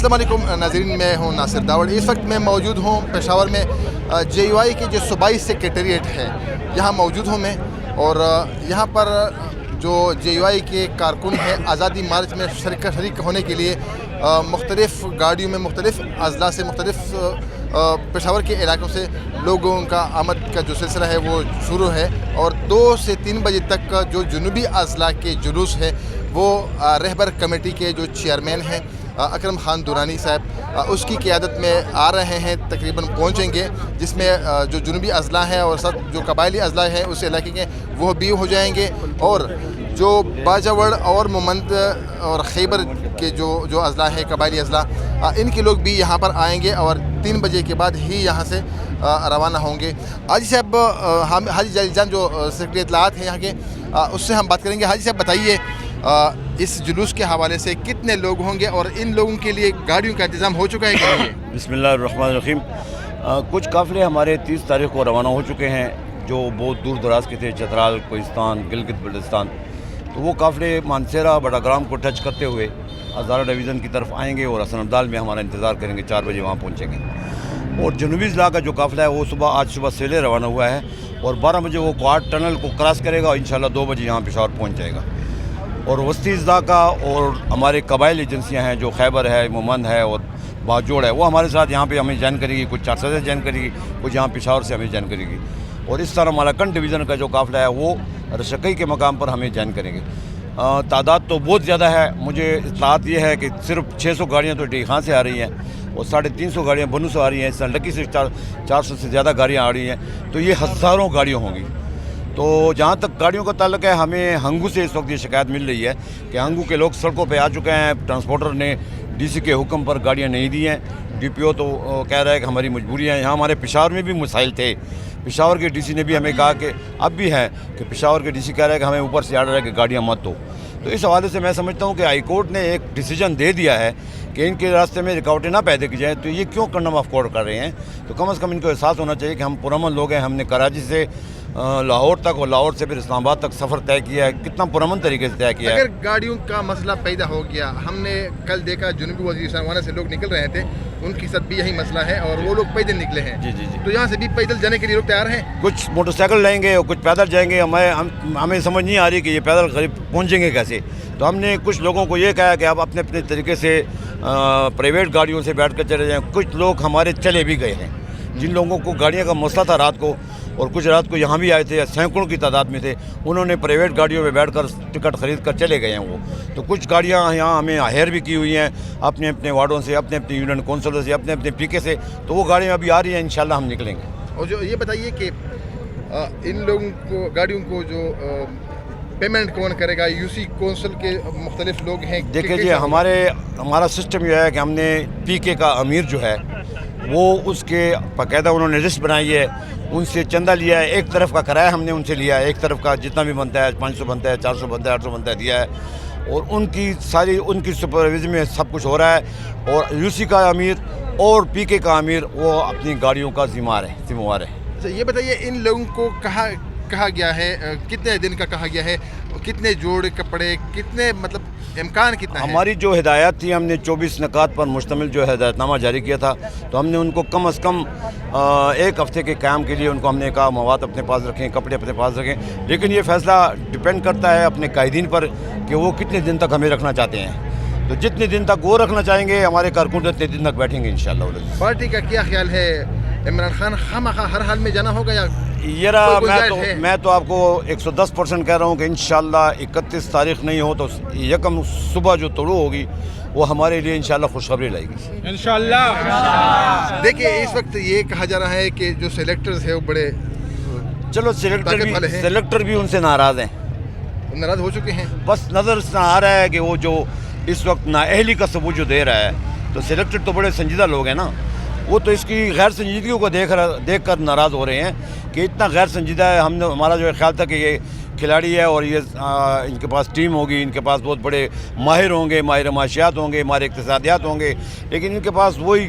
السلام علیکم ناظرین، میں ہوں ناصر داوڑ۔ اس وقت میں موجود ہوں پشاور میں جے یو آئی کی جو صوبائی سیکریٹریٹ ہے، یہاں موجود ہوں میں، اور یہاں پر جو جے یو آئی کے کارکن ہیں آزادی مارچ میں شریک ہونے کے لیے مختلف گاڑیوں میں مختلف اضلاع سے مختلف پشاور کے علاقوں سے لوگوں کا آمد کا جو سلسلہ ہے وہ شروع ہے، اور 2 سے 3 بجے تک کا جو جنوبی اضلاع کے جلوس ہے وہ رہبر کمیٹی کے جو چیئرمین ہیں اکرم خان دورانی صاحب، اس کی قیادت میں آ رہے ہیں، تقریباً پہنچیں گے، جس میں جو جنوبی اضلاع ہیں اور ساتھ جو قبائلی اضلاع ہیں اس علاقے کے وہ بھی ہو جائیں گے، اور جو باجاوڑ اور مومند اور خیبر کے جو اضلاع ہیں قبائلی اضلاع، ان کے لوگ بھی یہاں پر آئیں گے اور 3 بجے کے بعد ہی یہاں سے روانہ ہوں گے۔ حاجی صاحب، حاجی جلیل جان جو سیکرٹری اطلاعات ہیں یہاں کے، اس سے ہم بات کریں گے۔ حاجی صاحب بتائیے، اس جلوس کے حوالے سے کتنے لوگ ہوں گے اور ان لوگوں کے لیے گاڑیوں کا انتظام ہو چکا ہے کہ نہیں؟ بسم اللہ الرحمن الرحیم۔ کچھ قافلے ہمارے 30 تاریخ کو روانہ ہو چکے ہیں جو بہت دور دراز کے تھے، چترال، کوہستان، گلگت بلتستان، تو وہ قافلے مانسیرا بڑاگرام کو ٹچ کرتے ہوئے ہزارہ ڈویژن کی طرف آئیں گے اور حسن ابدال میں ہمارا انتظار کریں گے، 4 بجے وہاں پہنچیں گے۔ اور جنوبی اضلاع کا جو قافلہ ہے وہ آج صبح سویرے روانہ ہوا ہے اور 12 بجے وہ کوارٹ ٹنل کو کراس کرے گا اور انشاءاللہ 2 بجے یہاں پشاور پہنچ جائے گا۔ اور وسطی اضلاع کا اور ہمارے قبائلی ایجنسیاں ہیں جو خیبر ہے، مومند ہے اور باجوڑ ہے، وہ ہمارے ساتھ یہاں پہ ہمیں جوائن کرے گی، کچھ 400 سے جوائن کرے گی، کچھ یہاں پشاور سے ہمیں جوائن کرے گی، اور اس طرح مالاکنڈ ڈویژن کا جو قافلہ ہے وہ رشکئی کے مقام پر ہمیں جوائن کریں گے۔ تعداد تو بہت زیادہ ہے، مجھے اطلاعات یہ ہے کہ صرف 600 گاڑیاں تو ٹی خان سے آ رہی ہیں اور 350 گاڑیاں بنو سے آ رہی ہیں، اس طرح لکی سے 400 سے زیادہ گاڑیاں آ رہی ہیں، تو یہ ہزاروں گاڑیاں ہوں گی۔ تو جہاں تک گاڑیوں کا تعلق ہے، ہمیں ہنگو سے اس وقت یہ شکایت مل رہی ہے کہ ہنگو کے لوگ سڑکوں پہ آ چکے ہیں، ٹرانسپورٹر نے ڈی سی کے حکم پر گاڑیاں نہیں دی ہیں، ڈی پی او تو کہہ رہا ہے کہ ہماری مجبوریاں ہیں۔ یہاں ہمارے پشاور میں بھی مسائل تھے، پشاور کے ڈی سی نے بھی ہمیں کہا کہ اب بھی ہے کہ پشاور کے ڈی سی کہہ رہا ہے کہ ہمیں اوپر سے آرڈر ہے کہ گاڑیاں مت دو۔ تو اس حوالے سے میں سمجھتا ہوں کہ ہائی کورٹ نے ایک ڈیسیجن دے دیا ہے کہ ان کے راستے میں رکاوٹیں نہ پیدا کی جائیں، تو یہ کیوں کنڈم آف کورٹ کر رہے ہیں؟ تو کم از کم ان کو احساس ہونا چاہیے کہ ہم پرامن لوگ ہیں، ہم نے کراچی سے لاہور تک اور لاہور سے پھر اسلام آباد تک سفر طے کیا ہے، کتنا پرامن طریقے سے طے کیا ہے۔ اگر گاڑیوں کا مسئلہ پیدا ہو گیا، ہم نے کل دیکھا جنوبی وزیرستان سے لوگ نکل رہے تھے، ان کی ساتھ بھی یہی مسئلہ ہے اور وہ لوگ پیدل نکلے ہیں، جی جی جی، تو یہاں سے بھی پیدل جانے کے لیے لوگ تیار ہیں؟ کچھ موٹر سائیکل لیں گے اور کچھ پیدل جائیں گے۔ ہمیں سمجھ نہیں آ رہی کہ یہ پیدل قریب پہنچیں گے کیسے، تو ہم نے کچھ لوگوں کو یہ کہا کہ آپ اپنے اپنے طریقے سے پرائیویٹ گاڑیوں سے بیٹھ کر چلے جائیں۔ کچھ لوگ ہمارے چلے بھی گئے ہیں، جن لوگوں کو گاڑیوں کا مسئلہ تھا رات کو، اور کچھ رات کو یہاں بھی آئے تھے، سینکڑوں کی تعداد میں تھے، انہوں نے پرائیویٹ گاڑیوں میں بیٹھ کر ٹکٹ خرید کر چلے گئے ہیں وہ۔ تو کچھ گاڑیاں یہاں ہمیں ہائر بھی کی ہوئی ہیں اپنے اپنے وارڈوں سے، اپنے اپنے یونین کونسلوں سے، اپنے اپنے پی کے سے، تو وہ گاڑیاں ابھی آ رہی ہیں، انشاءاللہ ہم نکلیں گے۔ اور جو یہ بتائیے کہ ان لوگوں کو گاڑیوں کو جو پیمنٹ کون کرے گا؟ یو سی کونسل کے مختلف لوگ ہیں۔ دیکھیں جی، ہمارا سسٹم یہ ہے کہ ہم نے پی کے کا امیر جو ہے وہ اس کے باقاعدہ انہوں نے لسٹ بنائی ہے، ان سے چندہ لیا ہے، ایک طرف کا کرایہ ہم نے ان سے لیا ہے، ایک طرف کا جتنا بھی بنتا ہے، 500 بنتا ہے، 400 بنتا ہے، 800 بنتا ہے، دیا ہے، اور ان کی سپرویژن میں سب کچھ ہو رہا ہے۔ اور یو سی کا امیر اور پی کے کا امیر وہ اپنی گاڑیوں کا ذمہ وار ہے۔ یہ بتائیے، ان لوگوں کو کہا گیا ہے کتنے دن کا کہا گیا ہے، کتنے جوڑ کپڑے، کتنے مطلب امکان کتنا ہے؟ ہماری جو ہدایات تھی، ہم نے 24 نکات پر مشتمل جو ہدایت نامہ جاری کیا تھا، تو ہم نے ان کو کم از کم 1 ہفتے کے قیام کے لیے ان کو ہم نے کہا مواد اپنے پاس رکھیں، کپڑے اپنے پاس رکھیں، لیکن یہ فیصلہ ڈیپینڈ کرتا ہے اپنے قائدین پر کہ وہ کتنے دن تک ہمیں رکھنا چاہتے ہیں۔ تو جتنے دن تک وہ رکھنا چاہیں گے ہمارے کارکن اتنے دن تک بیٹھیں گے انشاءاللہ۔ پارٹی کا کیا خیال ہے؟ عمران خان خامخواہ ہر حال میں جانا ہوگا یا میں تو آپ کو 110% کہہ رہا ہوں کہ انشاءاللہ 31 تاریخ نہیں ہو تو 1 صبح جو طلوع ہوگی وہ ہمارے لیے انشاءاللہ خوشخبری لائے گی انشاءاللہ۔ دیکھیے، اس وقت یہ کہا جا رہا ہے کہ جو سلیکٹرز ہیں وہ بڑے سلیکٹر بھی ان سے ناراض ہیں، ناراض ہو چکے ہیں۔ بس نظر سے آ رہا ہے کہ وہ جو اس وقت نااہلی کا ثبوت جو دے رہا ہے، تو سلیکٹر تو بڑے سنجیدہ لوگ ہیں نا، وہ تو اس کی غیر سنجیدگیوں کو دیکھ کر ناراض ہو رہے ہیں کہ اتنا غیر سنجیدہ ہے۔ ہمارا جو خیال تھا کہ یہ کھلاڑی ہے اور یہ ان کے پاس ٹیم ہوگی، ان کے پاس بہت بڑے ماہر ہوں گے، ماہر معاشیات ہوں گے، ماہر اقتصادیات ہوں گے، لیکن ان کے پاس وہی